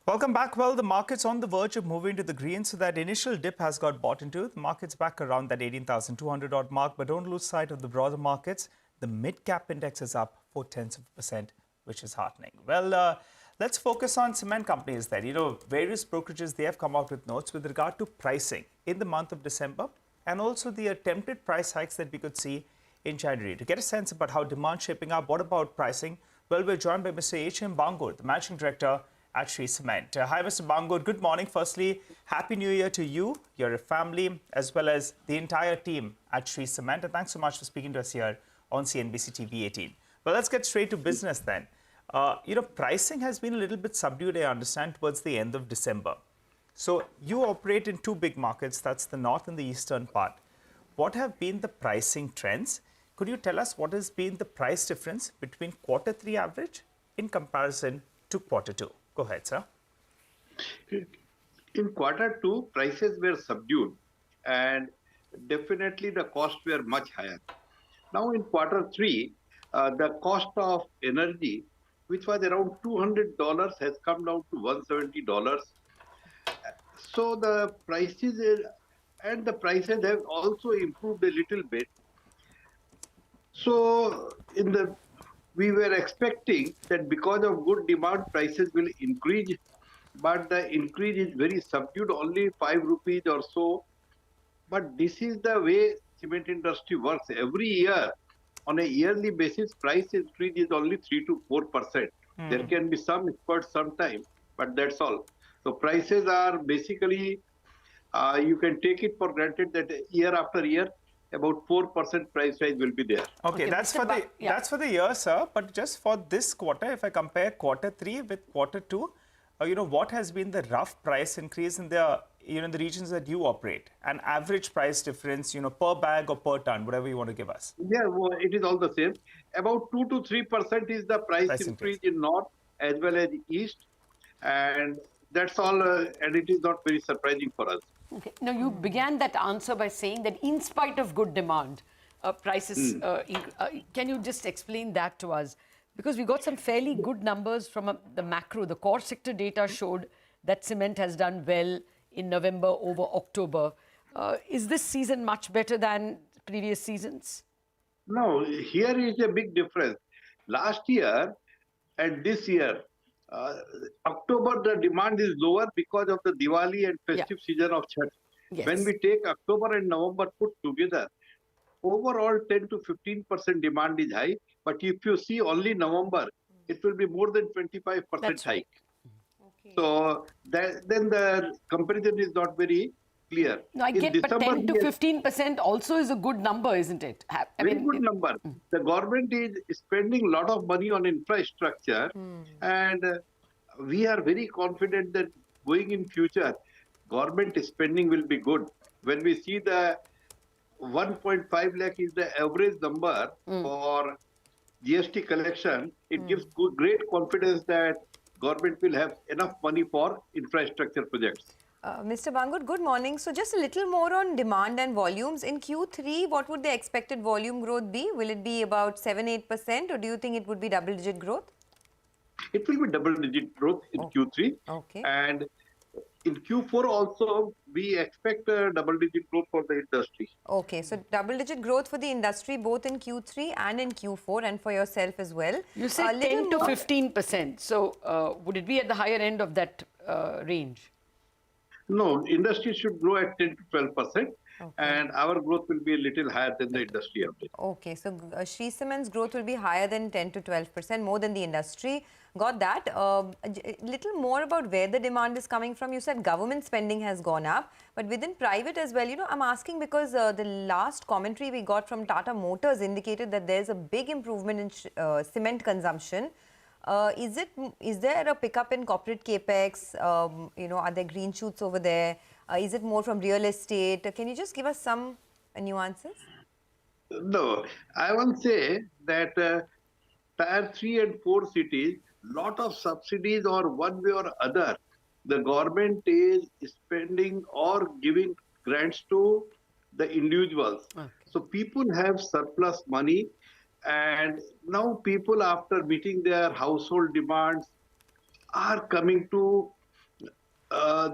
Welcome back. Well, the market's on the verge of moving to the green, so that initial dip has got bought into. The market's back around that 18,200 odd mark, but don't lose sight of the broader markets. The mid-cap index is up 0.4%, which is heartening. Well, let's focus on cement companies then. Various brokerages, they have come out with notes with regard to pricing in the month of December and also the attempted price hikes that we could see in January. To get a sense about how demand's shaping up, what about pricing? Well, we're joined by Mr. Mohan Bangur, the Managing Director at Shree Cement. Hi, Mr. Bangur. Good morning. Firstly, Happy New Year to you, your family, as well as the entire team at Shree Cement. And thanks so much for speaking to us here on CNBC-TV18. Well, let's get straight to business then. Pricing has been a little bit subdued, I understand, towards the end of December. So you operate in two big markets, that's the north and the eastern part. What have been the pricing trends? Could you tell us what has been the price difference between Q3 average in comparison to Q2? Go ahead, sir. In Q2, prices were subdued and definitely the costs were much higher. Now in Q3, the cost of energy, which was around $200, has come down to $170. So the prices have also improved a little bit. So we were expecting that because of good demand, prices will increase, but the increase is very subdued, only 5 rupees or so. But this is the way cement industry works. Every year, on a yearly basis, price increase is only 3 to 4%. There can be some spurts sometime, but that's all. So prices are basically, you can take it for granted that year after year, about 4% price rise will be there. Okay, that's for the year, sir. But just for this quarter, if I compare Q3 with Q2, what has been the rough price increase in the the regions that you operate? An average price difference, per bag or per ton, whatever you want to give us. Yeah, well, it is all the same. About 2 to 3% is the price increase in north as well as east, and that's all. And it is not very surprising for us. Okay. Now, you began that answer by saying that in spite of good demand, prices, can you just explain that to us? Because we got some fairly good numbers from the macro. The core sector data showed that cement has done well in November over October. Is this season much better than previous seasons? No, here is a big difference. Last year and this year, October, the demand is lower because of the Diwali and festive season of Chhath. Yes. When we take October and November put together, overall 10 to 15% demand is high. But if you see only November, it will be more than 25% hike. Okay. So then the comparison is not very clear. No, I get, but 10 to 15% also is a good number, isn't it? Very good number. The government is spending a lot of money on infrastructure, and we are very confident that going in future, government spending will be good. When we see the 1.5 lakh is the average number for GST collection, it gives great confidence that government will have enough money for infrastructure projects. Mr. Bangur, good morning. So just a little more on demand and volumes. In Q3, what would the expected volume growth be? Will it be about 7-8%, or do you think it would be double-digit growth? It will be double-digit growth in Q3. Okay. And in Q4 also, we expect a double-digit growth for the industry. Okay, so double-digit growth for the industry both in Q3 and in Q4, and for yourself as well. You said 10 to 15%. So would it be at the higher end of that range? No, industry should grow at 10 to 12%, and our growth will be a little higher than the industry average. Okay, so Shree Cement's growth will be higher than 10 to 12%, more than the industry. Got that. A little more about where the demand is coming from. You said government spending has gone up, but within private as well. I'm asking because the last commentary we got from Tata Motors indicated that there's a big improvement in cement consumption. Is there a pickup in corporate capex? Are there green shoots over there? Is it more from real estate? Can you just give us some nuances? No, I won't say that tier 3 and 4 cities, lot of subsidies or one way or other, the government is spending or giving grants to the individuals. Okay. So people have surplus money. And now people, after meeting their household demands, are coming to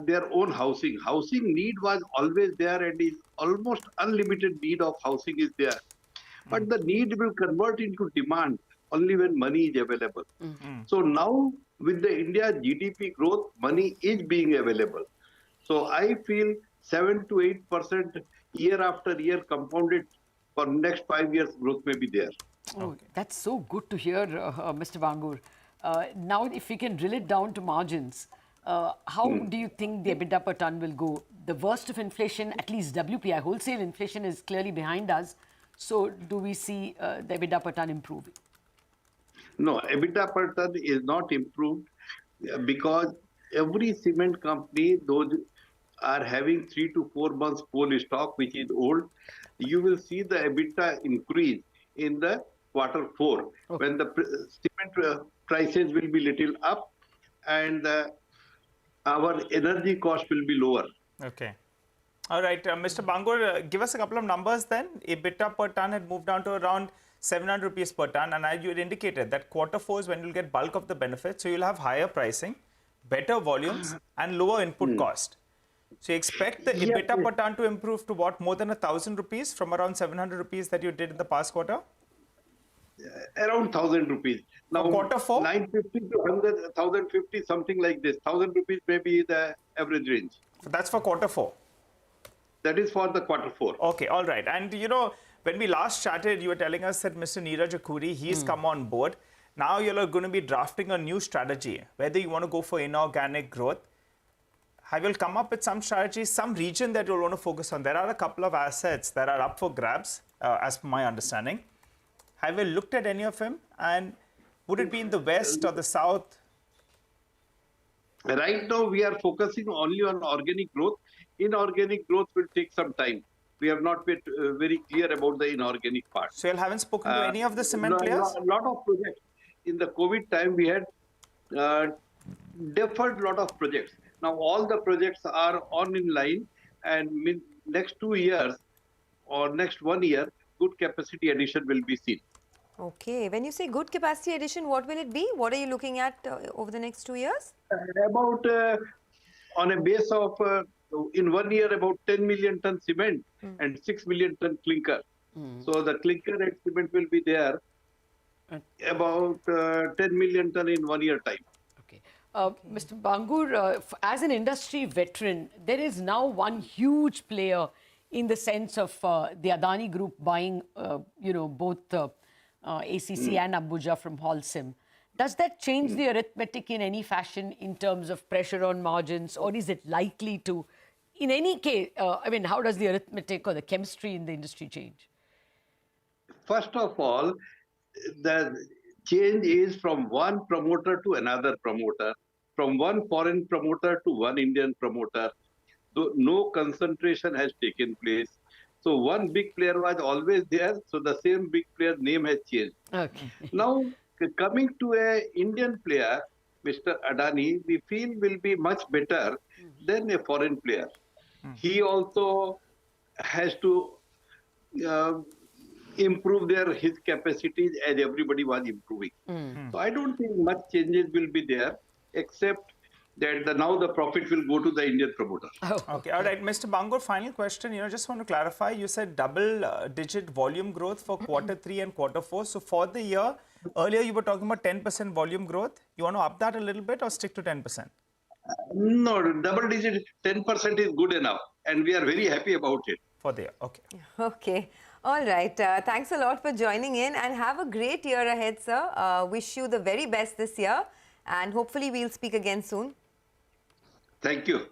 their own housing. Housing need was always there and is almost unlimited need of housing is there. But the need will convert into demand only when money is available. So now with the India GDP growth, money is being available. So I feel 7 to 8% year after year compounded for next 5 years growth may be there. Oh, that's so good to hear, Mr. Bangur. Now, if we can drill it down to margins, how do you think the EBITDA per ton will go? The worst of inflation, at least WPI, wholesale inflation is clearly behind us. So, do we see the EBITDA per ton improving? No, EBITDA per ton is not improved because every cement company, those are having 3 to 4 months coal stock, which is old. You will see the EBITDA increase in the Q4 when the cement prices will be little up and our energy cost will be lower. Okay. All right, Mr. Bangur, give us a couple of numbers then. EBITDA per ton had moved down to around 700 rupees per ton, and you had indicated that Q4 is when you'll get bulk of the benefit, so you'll have higher pricing, better volumes, and lower input cost. So you expect the EBITDA per ton to improve to what, more than 1,000 rupees from around 700 rupees that you did in the past quarter? Around 1,000 rupees. Now, Q4? 950 to 100, 1,050, something like this. 1,000 rupees may be the average range. That's for Q4. That is for the Q4. Okay, all right. And you know, when we last chatted, you were telling us that Mr. Neeraj Akuri, he's come on board. Now you're going to be drafting a new strategy, whether you want to go for inorganic growth. Have you come up with some strategy, some region that you'll want to focus on? There are a couple of assets that are up for grabs, as per my understanding. Have you looked at any of them? And would it be in the west or the south? Right now, we are focusing only on organic growth. Inorganic growth will take some time. We have not been very clear about the inorganic part. So you haven't spoken to any of the cement players? A lot of projects. In the COVID time, we had deferred a lot of projects. Now all the projects are on in line, and next 2 years or next 1 year, good capacity addition will be seen. Okay. When you say good capacity addition, what will it be? What are you looking at over the next 2 years? About on a base of in 1 year about 10 million ton cement and 6 million ton clinker. So the clinker and cement will be there about 10 million ton in 1 year time. Okay. Mr. Bangur, as an industry veteran, there is now one huge player in the sense of the Adani Group buying, both ACC and Ambuja from Holcim. Does that change the arithmetic in any fashion in terms of pressure on margins, or is it likely to? In any case, how does the arithmetic or the chemistry in the industry change? First of all, the change is from one promoter to another promoter, from one foreign promoter to one Indian promoter. No concentration has taken place. So one big player was always there, so the same big player name has changed. Okay. Now, coming to an Indian player, Mr. Adani, we feel will be much better than a foreign player. He also has to improve his capacities as everybody was improving. So I don't think much changes will be there, except that now the profit will go to the Indian promoter. Okay, all right. Mr. Bangur, final question. Just want to clarify, you said double-digit volume growth for Q3 and Q4. So for the year, earlier you were talking about 10% volume growth. You want to up that a little bit or stick to 10%? No, double-digit 10% is good enough, and we are very happy about it. For the year, okay. Okay. All right. Thanks a lot for joining in, and have a great year ahead, sir. Wish you the very best this year, and hopefully we'll speak again soon. Thank you.